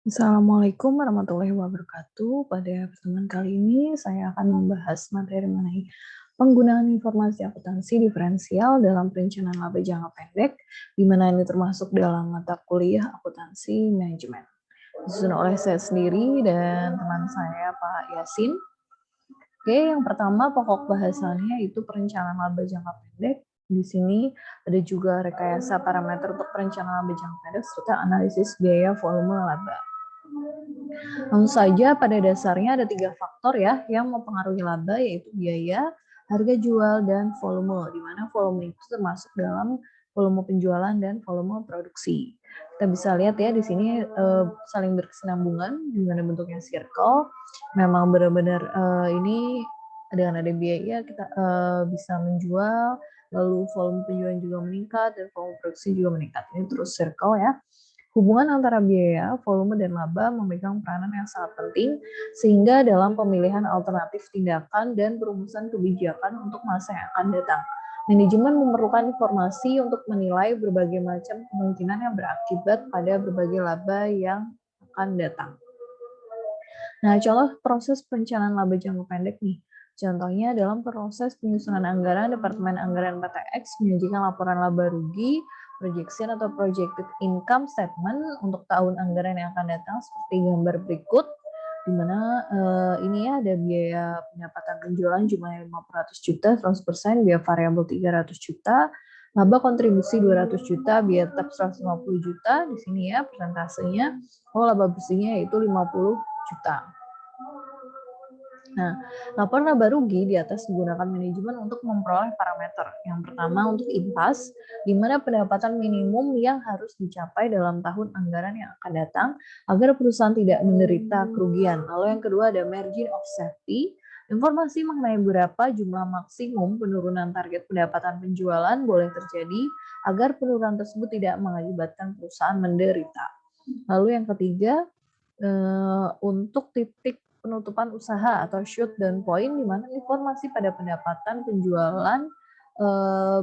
Assalamualaikum warahmatullahi wabarakatuh. Pada pertemuan kali ini saya akan membahas materi mengenai penggunaan informasi akuntansi diferensial dalam perencanaan laba jangka pendek, di mana ini termasuk dalam mata kuliah akuntansi manajemen. Disusun oleh saya sendiri dan teman saya Pak Yasin. Oke, yang pertama pokok bahasannya itu perencanaan laba jangka pendek. Di sini ada juga rekayasa parameter untuk perencanaan laba jangka pendek serta analisis biaya volume laba. Tentu saja pada dasarnya ada 3 faktor ya yang mempengaruhi laba, yaitu biaya, harga jual, dan volume, di mana volume itu termasuk dalam volume penjualan dan volume produksi. Kita bisa lihat ya di sini saling berkesinambungan, di mana bentuknya circle. Memang benar-benar ini dengan ada biaya kita bisa menjual, lalu volume penjualan juga meningkat, dan volume produksi juga meningkat. Ini terus circle ya. Hubungan antara biaya, volume, dan laba memegang peranan yang sangat penting sehingga dalam pemilihan alternatif tindakan dan perumusan kebijakan untuk masa yang akan datang. Manajemen memerlukan informasi untuk menilai berbagai macam kemungkinan yang berakibat pada berbagai laba yang akan datang. Nah, contoh proses perencanaan laba jangka pendek nih. Contohnya dalam proses penyusunan anggaran, Departemen Anggaran PTX menyajikan laporan laba rugi, projection atau projected income statement untuk tahun anggaran yang akan datang seperti gambar berikut, di mana ini ya ada biaya pendapatan penjualan jumlahnya 500 juta, 100%, biaya variabel 300 juta, laba kontribusi 200 juta, biaya tetap 150 juta, di sini ya persentasenya, laba bersihnya yaitu 50 juta. Nah, laporan laba rugi di atas digunakan manajemen untuk memperoleh parameter. Yang pertama untuk impas, di mana pendapatan minimum yang harus dicapai dalam tahun anggaran yang akan datang agar perusahaan tidak menderita kerugian. Lalu yang kedua ada margin of safety, informasi mengenai berapa jumlah maksimum penurunan target pendapatan penjualan boleh terjadi agar penurunan tersebut tidak mengakibatkan perusahaan menderita. Lalu yang ketiga, untuk titik penutupan usaha atau shoot down point, di mana informasi pada pendapatan penjualan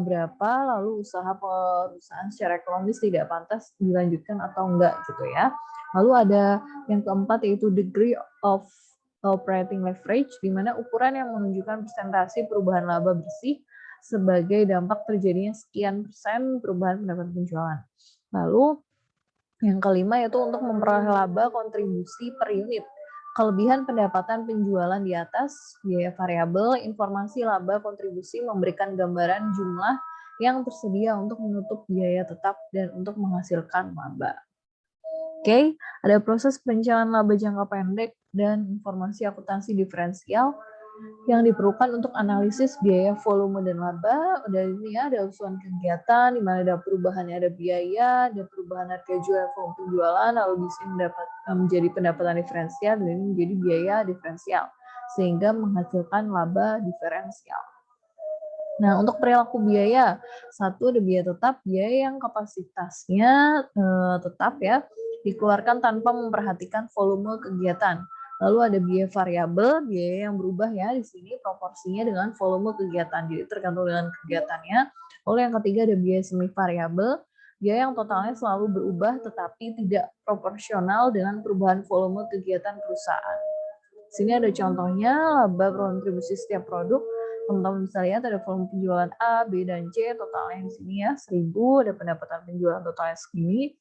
berapa, lalu usaha perusahaan secara ekonomis tidak pantas dilanjutkan atau enggak gitu ya. Lalu ada yang keempat yaitu degree of operating leverage, di mana ukuran yang menunjukkan persentase perubahan laba bersih sebagai dampak terjadinya sekian persen perubahan pendapatan penjualan. Lalu yang kelima yaitu untuk memperoleh laba kontribusi per unit. Kelebihan pendapatan penjualan di atas, biaya variabel, informasi laba kontribusi memberikan gambaran jumlah yang tersedia untuk menutup biaya tetap dan untuk menghasilkan laba. Oke, ada proses perencanaan laba jangka pendek dan informasi akuntansi diferensial yang diperlukan untuk analisis biaya, volume, dan laba. Udah ini ya, ada usulan kegiatan, di mana ada perubahannya, ada biaya, ada perubahan harga jual, volume penjualan, lalu di sini menjadi pendapatan diferensial, dan ini menjadi biaya diferensial, sehingga menghasilkan laba diferensial. Nah, untuk perilaku biaya, satu ada biaya tetap, biaya yang kapasitasnya tetap ya, dikeluarkan tanpa memperhatikan volume kegiatan. Lalu ada biaya variabel, biaya yang berubah ya di sini proporsinya dengan volume kegiatan, jadi tergantung dengan kegiatannya. Lalu yang ketiga ada biaya semi variabel, biaya yang totalnya selalu berubah tetapi tidak proporsional dengan perubahan volume kegiatan perusahaan. Sini ada contohnya laba kontribusi setiap produk. Teman-teman bisa lihat ada volume penjualan A, B, dan C, totalnya di sini ya 1000, ada pendapatan penjualan totalnya segini.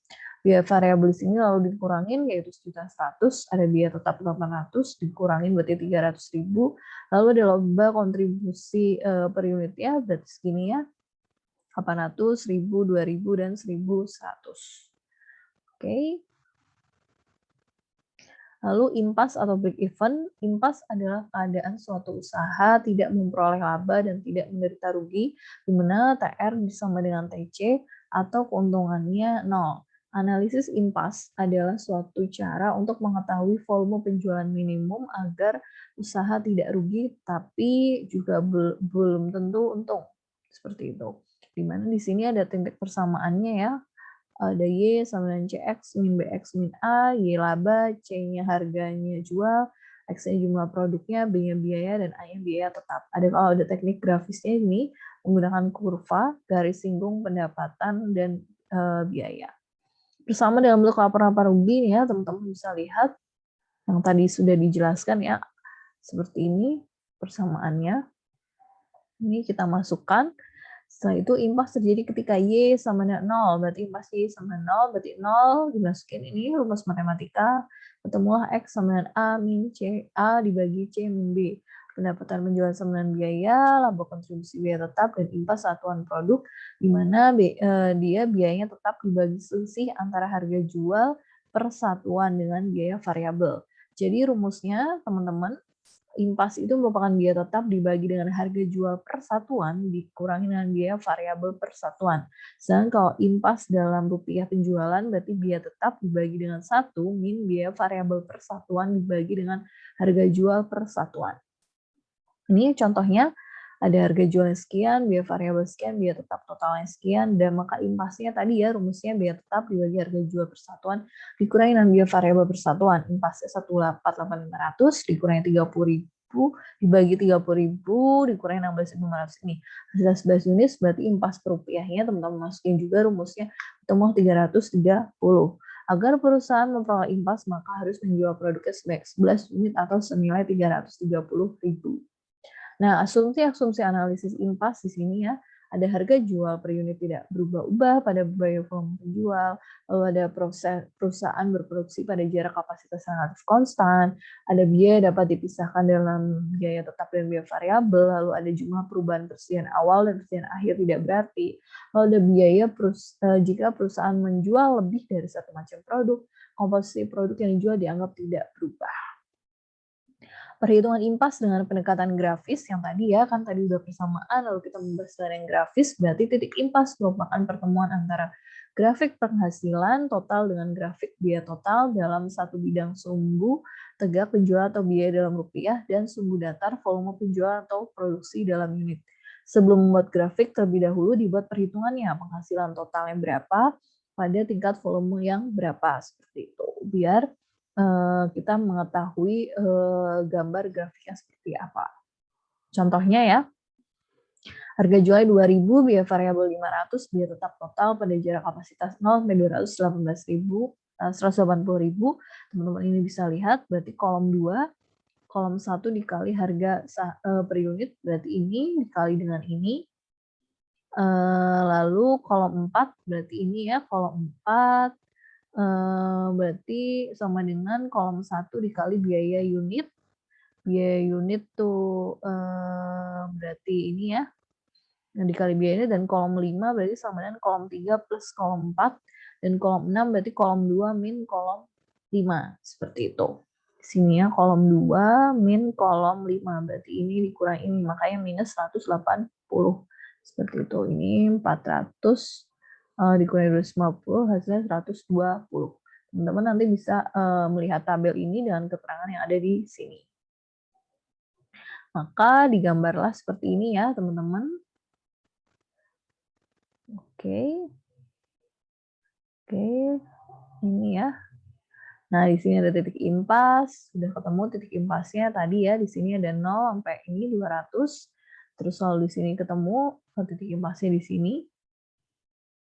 Biaya variabel di sini lalu dikurangin yaitu 1.100.000, ada biaya tetap 800, dikurangin berarti 300.000. Lalu ada laba kontribusi per unit ya, berarti segini ya, 800, 1000, 2000, dan 1100. Oke. Lalu impas atau break even, impas adalah keadaan suatu usaha tidak memperoleh laba dan tidak menderita rugi, di mana TR sama dengan TC atau keuntungannya 0. Analisis impas adalah suatu cara untuk mengetahui volume penjualan minimum agar usaha tidak rugi, tapi juga belum tentu untung. Seperti itu. Di mana di sini ada titik persamaannya ya. Ada Y sama dengan CX, min BX, min A, Y laba, C-nya harganya jual, X-nya jumlah produknya, B-nya biaya, dan A-nya biaya tetap. Kalau ada teknik grafisnya ini, menggunakan kurva, garis singgung pendapatan, dan biaya. Bersama dalam bentuk laporan rugi nih ya, teman-teman bisa lihat yang tadi sudah dijelaskan ya, seperti ini persamaannya. Ini kita masukkan. Setelah itu impas terjadi ketika Y sama dengan 0. Berarti impas Y sama 0, berarti 0 dimasukin ini rumus matematika. Ketemulah X sama dengan A min C, A dibagi C min B. Pendapatan penjualan sama dengan biaya, laba kontribusi biaya tetap, dan impas satuan produk, di mana dia biayanya tetap dibagi selisih antara harga jual per satuan dengan biaya variabel. Jadi rumusnya teman-teman, impas itu merupakan biaya tetap dibagi dengan harga jual per satuan dikurangi dengan biaya variabel per satuan. Sedangkan kalau impas dalam rupiah penjualan berarti biaya tetap dibagi dengan 1 min biaya variabel per satuan dibagi dengan harga jual per satuan. Ini contohnya ada harga jualnya sekian, biaya variabel sekian, biaya tetap totalnya sekian, dan maka impasnya tadi ya rumusnya biaya tetap dibagi harga jual persatuan dikurangi dengan biaya variabel persatuan. Impasnya 148.500 dikurangi 30.000 dibagi 30.000 dikurangi 16.500 ini. Hasil 11 unit berarti impas per rupiahnya teman-teman masukin juga rumusnya ketemu 330. Agar perusahaan memperoleh impas maka harus menjual produknya sebanyak 11 unit atau senilai 330.000. Nah, asumsi-asumsi analisis impas di sini ya, ada harga jual per unit tidak berubah-ubah pada biaya volume penjual, lalu ada perusahaan berproduksi pada jarak kapasitas yang relatif konstan, ada biaya dapat dipisahkan dalam biaya tetap dan biaya variabel, lalu ada jumlah perubahan persediaan awal dan persediaan akhir tidak berarti, lalu ada biaya jika perusahaan menjual lebih dari satu macam produk, komposisi produk yang dijual dianggap tidak berubah. Perhitungan impas dengan pendekatan grafis yang tadi ya, kan tadi udah persamaan, lalu kita membahas dengan yang grafis, berarti titik impas merupakan pertemuan antara grafik penghasilan total dengan grafik biaya total dalam satu bidang sumbu tegak penjualan atau biaya dalam rupiah dan sumbu datar volume penjualan atau produksi dalam unit. Sebelum membuat grafik, terlebih dahulu dibuat perhitungannya, penghasilan totalnya berapa pada tingkat volume yang berapa, seperti itu. Biar kita mengetahui gambar grafiknya seperti apa. Contohnya ya, harga jualnya 2.000, biaya variabel 500, biaya tetap total pada jarak kapasitas 0 sampai 180.000, teman-teman ini bisa lihat, berarti kolom 2, kolom 1 dikali harga per unit, berarti ini dikali dengan ini, lalu kolom 4, berarti ini ya, kolom 4, berarti sama dengan kolom 1 dikali biaya unit. Biaya unit tuh berarti ini ya, yang dikali biaya unit, dan kolom 5 berarti sama dengan kolom 3 plus kolom 4, dan kolom 6 berarti kolom 2 min kolom 5, seperti itu. Sini ya, kolom 2 min kolom 5, berarti ini dikurang ini, makanya minus 180. Seperti itu, ini 400 dikurangi 250 hasilnya 120. Teman-teman nanti bisa melihat tabel ini dengan keterangan yang ada di sini. Maka digambarlah seperti ini ya teman-teman. Oke, ini ya. Nah di sini ada titik impas, sudah ketemu titik impasnya tadi ya, di sini ada 0 sampai ini 200. Terus lalu di sini ketemu titik impasnya di sini.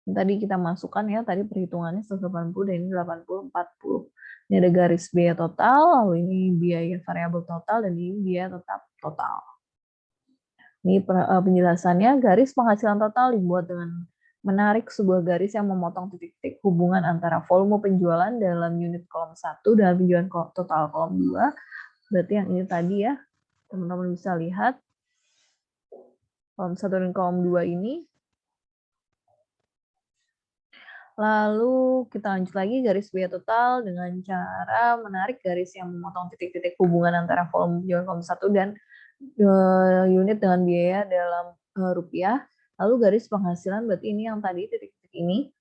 Ini tadi kita masukkan ya, tadi perhitungannya 180 dan ini 80, 40. Ini ada garis biaya total, lalu ini biaya variabel total, dan ini biaya tetap total. Ini penjelasannya, garis penghasilan total dibuat dengan menarik sebuah garis yang memotong titik-titik hubungan antara volume penjualan dalam unit kolom 1 dan penjualan total kolom 2. Berarti yang ini tadi ya, teman-teman bisa lihat. Kolom 1 dan kolom 2 ini. Lalu kita lanjut lagi, garis biaya total dengan cara menarik garis yang memotong titik-titik hubungan antara volume penjualan kolom 1 dan unit dengan biaya dalam rupiah. Lalu garis penghasilan, berarti ini yang tadi titik-titik ini.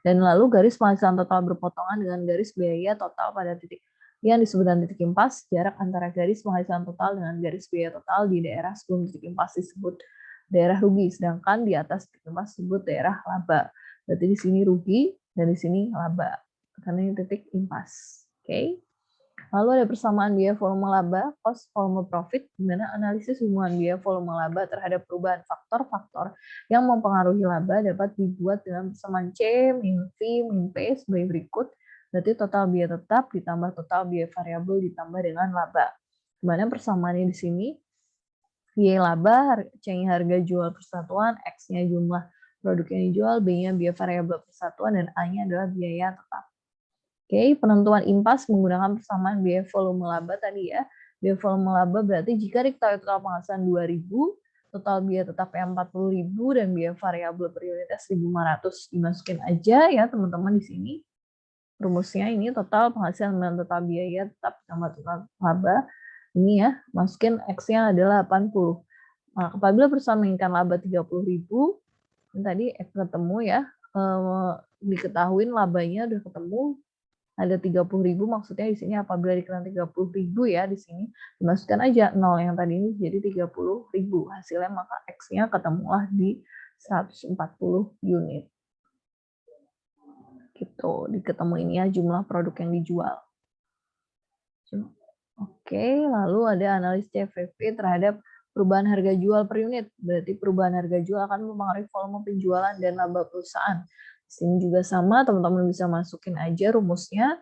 Dan lalu garis penghasilan total berpotongan dengan garis biaya total pada titik yang disebut dengan titik impas, jarak antara garis penghasilan total dengan garis biaya total di daerah sebelum titik impas disebut daerah rugi, sedangkan di atas titik impas disebut daerah laba. Berarti di sini rugi dan di sini laba, karena ini titik impas. Oke. Lalu ada persamaan biaya volume laba, cost volume profit, di mana analisis hubungan biaya volume laba terhadap perubahan faktor-faktor yang mempengaruhi laba dapat dibuat dengan persamaan C min V min P sebagai berikut. Berarti total biaya tetap ditambah total biaya variabel ditambah dengan laba. Di mana persamaannya di sini Y laba, C-nya harga jual persatuan, X-nya jumlah produk yang dijual, B-nya biaya variabel persatuan, dan A-nya adalah biaya tetap. Oke, penentuan impas menggunakan persamaan biaya volume laba tadi ya. Biaya volume laba berarti jika diketahui total penghasilan 2.000, total biaya tetap yang 40.000 dan biaya variabel per unitnya 1.500. Dimasukin aja ya teman-teman di sini. Rumusnya ini total penghasilan dan total biaya tetap tambah total laba. Ini ya, masukin X-nya adalah 80. Nah, apabila persamakan laba 30.000, ini tadi X ketemu ya, diketahui labanya udah ketemu, ada 30.000, maksudnya di sini apabila dikenakan 30.000 ya di sini dimasukkan aja 0 yang tadi ini jadi 30.000 hasilnya, maka X-nya ketemulah di 140 unit. Gitu, diketemu ini ya jumlah produk yang dijual. Oke, lalu ada analisis CVP terhadap perubahan harga jual per unit. Berarti perubahan harga jual akan mempengaruhi volume penjualan dan laba perusahaan. Di sini juga sama, teman-teman bisa masukin aja rumusnya.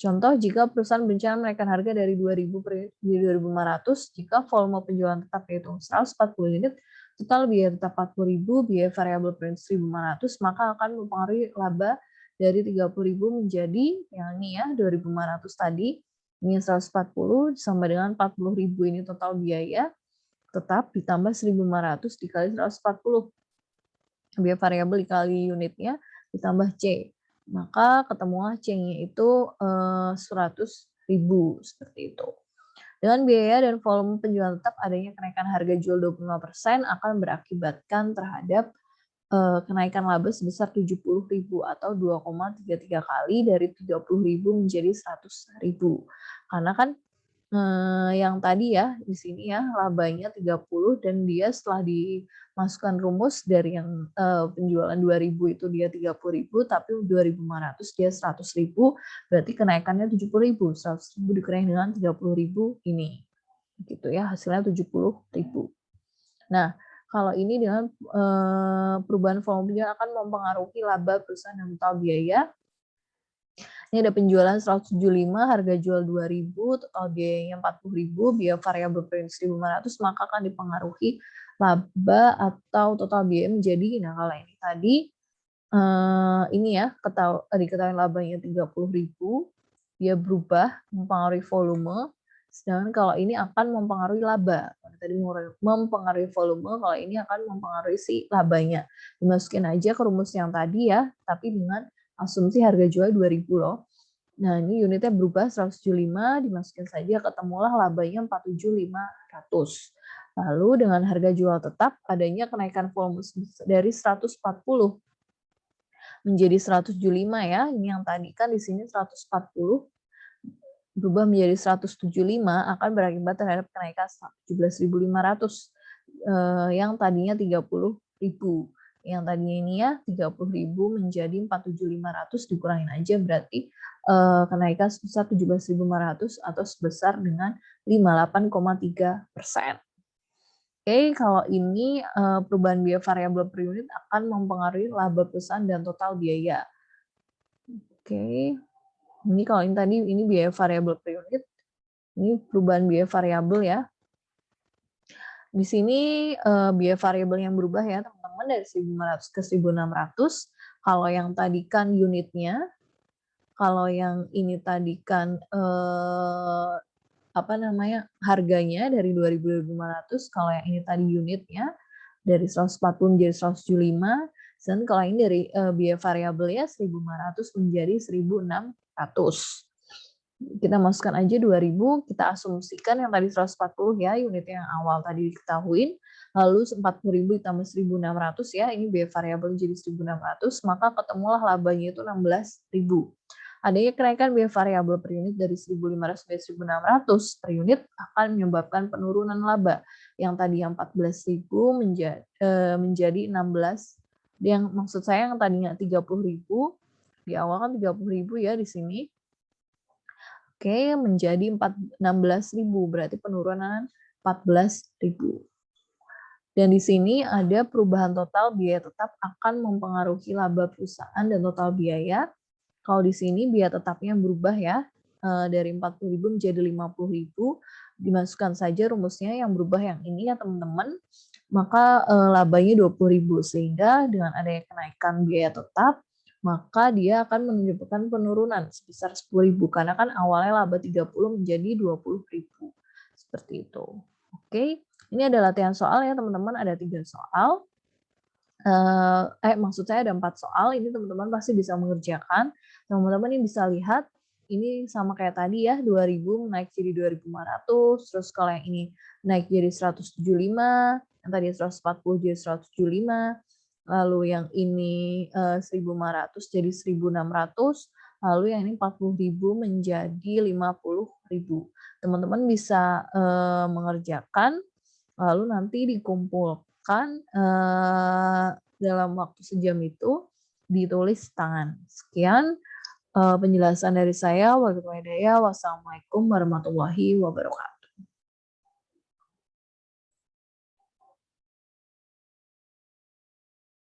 Contoh, jika perusahaan berencana menaikkan harga dari 2.000 per unit menjadi 2.500, jika volume penjualan tetap yaitu 140 unit, total biaya tetap 40.000, biaya variabel per unit 1.500, maka akan mempengaruhi laba dari 30.000 menjadi yang ini ya 2.500 tadi, ini 140 sama dengan 40.000 ini total biaya tetap ditambah 1.500 dikali 140. Biaya variabel dikali unitnya ditambah C. Maka ketemulah C-nya itu 100.000 seperti itu. Dengan biaya dan volume penjualan tetap, adanya kenaikan harga jual 25% akan berakibatkan terhadap kenaikan laba sebesar 70.000 atau 2,33 kali dari 30.000 menjadi 100.000. Karena kan yang tadi ya di sini ya labanya 30 dan dia setelah dimasukkan rumus dari yang penjualan 2.000 itu dia 30.000 tapi 2.500 dia 100.000, berarti kenaikannya 70.000. 100.000 dikurangi dengan 30.000 ini. Gitu ya, hasilnya 70.000. Nah, kalau ini dengan perubahan volume penjualan akan mempengaruhi laba perusahaan dan total biaya. Ini ada penjualan 175, harga jual 2.000, total biayanya 40.000, biaya variabel per unit 1.500, maka akan dipengaruhi laba atau total biaya menjadi, nah kalau ini tadi ini ya diketahui labanya 30.000, dia berubah mempengaruhi volume, sedangkan kalau ini akan mempengaruhi laba. Tadi mempengaruhi volume, kalau ini akan mempengaruhi si labanya. Dimasukin aja ke rumus yang tadi ya, tapi dengan asumsi harga jual 2.000 loh. Nah, ini unitnya berubah 175, dimasukin saja, ketemulah labanya 47.500. Lalu dengan harga jual tetap, adanya kenaikan volume dari 140 menjadi 175 ya. Ini yang tadi kan di sini 140 berubah menjadi 175 akan berakibat terhadap kenaikan 17.500 yang tadinya 30.000. Yang tadinya ini ya 30.000 menjadi 47.500, dikurangin aja berarti kenaikan sebesar 17.500 atau sebesar dengan 58,3%. Oke, kalau ini perubahan biaya variabel per unit akan mempengaruhi laba perusahaan dan total biaya. Oke, ini kalau ini tadi ini biaya variabel per unit, ini perubahan biaya variabel ya. Di sini biaya variabel yang berubah ya teman-teman dari 1.500 ke 1.600. Kalau yang tadi kan unitnya, kalau yang ini tadi kan harganya dari 2.500, kalau yang ini tadi unitnya dari 140 menjadi 175, dan kalau ini dari biaya variabelnya 1.500 menjadi 1.600. Kita masukkan aja 2.000, kita asumsikan yang tadi 140 ya, unit yang awal tadi diketahuin, lalu 40.000 ditambah 1.600 ya, ini biaya variabel jadi 1.600, maka ketemulah labanya itu 16.000. Adanya kenaikan biaya variabel per unit dari 1.500 menjadi 1.600 per unit akan menyebabkan penurunan laba yang tadi yang 14.000 menjadi 16. Yang maksud saya yang tadinya 30.000, di awal kan 30.000 ya di sini. Oke, menjadi 16.000, berarti penurunan 14.000. Dan di sini ada perubahan total biaya tetap akan mempengaruhi laba perusahaan dan total biaya. Kalau di sini biaya tetapnya berubah ya, dari 40.000 menjadi 50.000, dimasukkan saja rumusnya yang berubah yang ini ya teman-teman, maka labanya 20.000, sehingga dengan adanya kenaikan biaya tetap, maka dia akan menyebabkan penurunan sebesar 10.000, karena kan awalnya laba 30 menjadi 20.000, seperti itu. Oke, ini ada latihan soal ya teman-teman, ada 3 soal. Maksud saya ada 4 soal, ini teman-teman pasti bisa mengerjakan. Teman-teman ini bisa lihat, ini sama kayak tadi ya, 2.000 naik jadi 2.500, terus kalau yang ini naik jadi 175, yang tadi 140 jadi 175, lalu yang ini 1.500 jadi 1.600, lalu yang ini 40.000 menjadi 50.000. Teman-teman bisa mengerjakan, lalu nanti dikumpulkan dalam waktu sejam itu ditulis tangan. Sekian penjelasan dari saya. Wassalamualaikum warahmatullahi wabarakatuh.